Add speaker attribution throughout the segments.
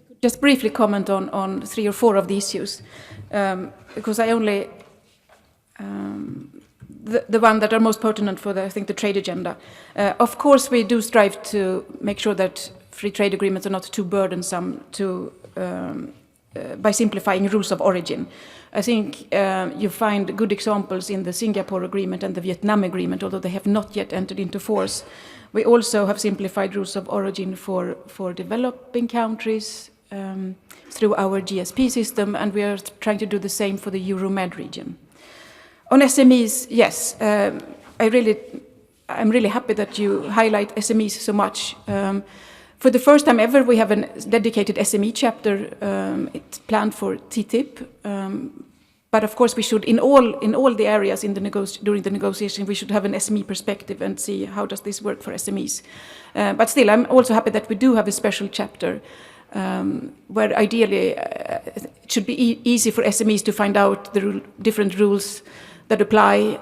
Speaker 1: could just briefly comment on 3 or 4 of the issues, because I only the one that are most pertinent for I think the trade agenda. Of course, we do strive to make sure that free trade agreements are not too burdensome by simplifying rules of origin. I think you find good examples in the Singapore Agreement and the Vietnam Agreement, although they have not yet entered into force. We also have simplified rules of origin for developing countries through our GSP system, and we are trying to do the same for the Euromed region. On SMEs, yes, I'm really happy that you highlight SMEs so much. For the first time ever, we have a dedicated SME chapter. It's planned for TTIP, but of course we should, in all the areas during the negotiation, we should have an SME perspective and see how does this work for SMEs. But still, I'm also happy that we do have a special chapter where ideally it should be easy for SMEs to find out the different rules that apply,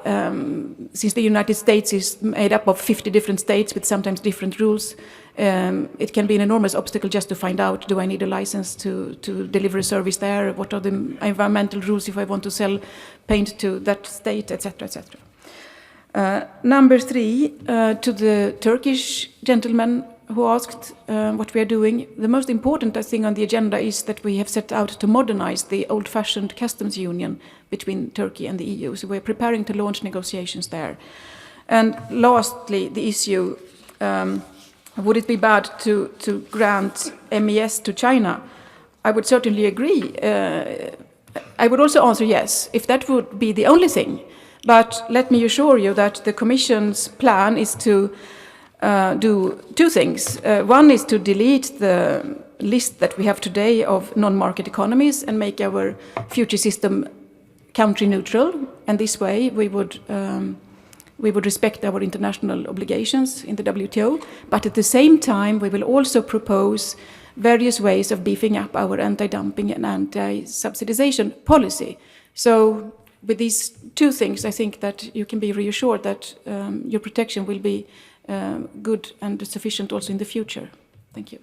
Speaker 1: since the United States is made up of 50 different states with sometimes different rules. It can be an enormous obstacle just to find out, do I need a license to deliver a service there? What are the environmental rules if I want to sell paint to that state, etc., etc. Number 3, to the Turkish gentleman who asked what we are doing. The most important thing on the agenda is that we have set out to modernize the old-fashioned customs union between Turkey and the EU. So we're preparing to launch negotiations there. And lastly, the issue, would it be bad to grant MES to China? I would certainly agree. I would also answer yes, if that would be the only thing. But let me assure you that the Commission's plan is to do 2 things. One is to delete the list that we have today of non-market economies and make our future system country neutral. And this way we would respect our international obligations in the WTO. But at the same time, we will also propose various ways of beefing up our anti-dumping and anti-subsidization policy. So with these 2 things, I think that you can be reassured that your protection will be good and sufficient also in the future. Thank you.